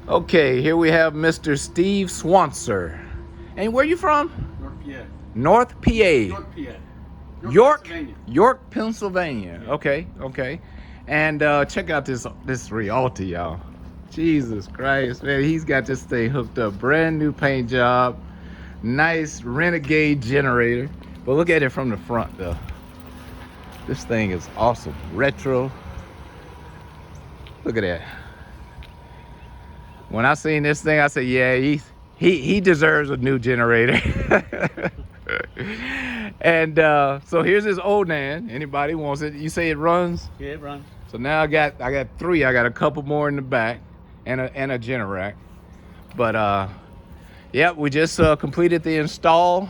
Okay, here we have Mr. Steve Swancer. And where you from? North PA. North PA. York, PA. York, Pennsylvania. York, Pennsylvania. Yeah. Okay. And check out this Rialta, y'all. Jesus Christ, man, he's got this thing hooked up. Brand new paint job. Nice Renegade generator. But look at it from the front, though. This thing is awesome. Retro. Look at that. When I seen this thing, I said, yeah, he deserves a new generator. And so here's his old Nan. Anybody wants it? You say it runs? Yeah, it runs. So now I got 3. I got a couple more in the back and a Generac. But yeah, we just completed the install.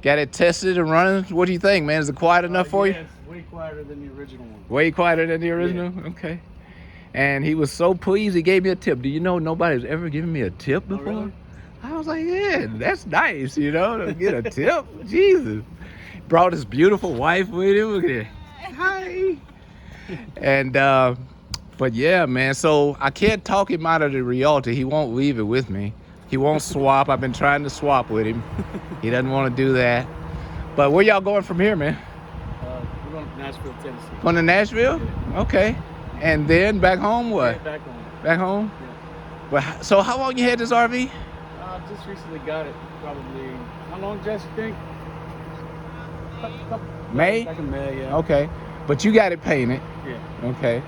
Got it tested and running. What do you think, man? Is it quiet enough for you? It's way quieter than the original one. Way quieter than the original? Yeah. Okay. And he was so pleased, he gave me a tip. Do you know nobody's ever given me a tip before? Oh, really? I was like, yeah, that's nice, you know, to get a tip. Jesus. Brought his beautiful wife with him. Look at it. Hi. And, but yeah, man, so I can't talk him out of the Rialta. He won't leave it with me. He won't swap. I've been trying to swap with him. He doesn't want to do that. But where y'all going from here, man? We're going to Nashville, Tennessee. Going to Nashville? Yeah. Okay. And then back home, what? Yeah, back home. Back home? Yeah. But so how long you had this RV? Just recently got it. Probably, how long, Jess, you think? May? Back in May, yeah. Okay. But you got it painted. Yeah. Okay.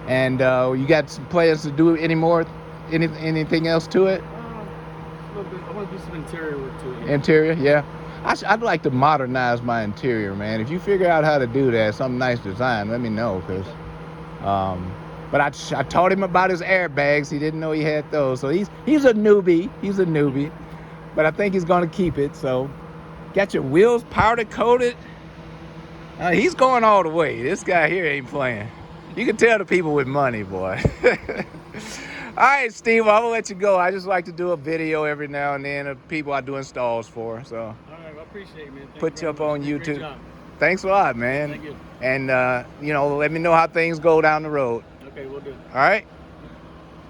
And you got some plans to do anything else to it? A little bit. I want to do some interior work to it. Yeah. Interior, yeah. I'd like to modernize my interior, man. If you figure out how to do that, some nice design, let me know, because but I taught him about his airbags. He didn't know he had those. So he's a newbie. He's a newbie. But I think he's going to keep it. So got your wheels powder coated. He's going all the way. This guy here ain't playing. You can tell the people with money, boy. All right, Steve, I'm going to let you go. I just like to do a video every now and then of people I do installs for. So All right, I appreciate it, man. put you up on YouTube. Great job. Thanks a lot, man. Thank you. And, let me know how things go down the road. Okay, we'll do. All right?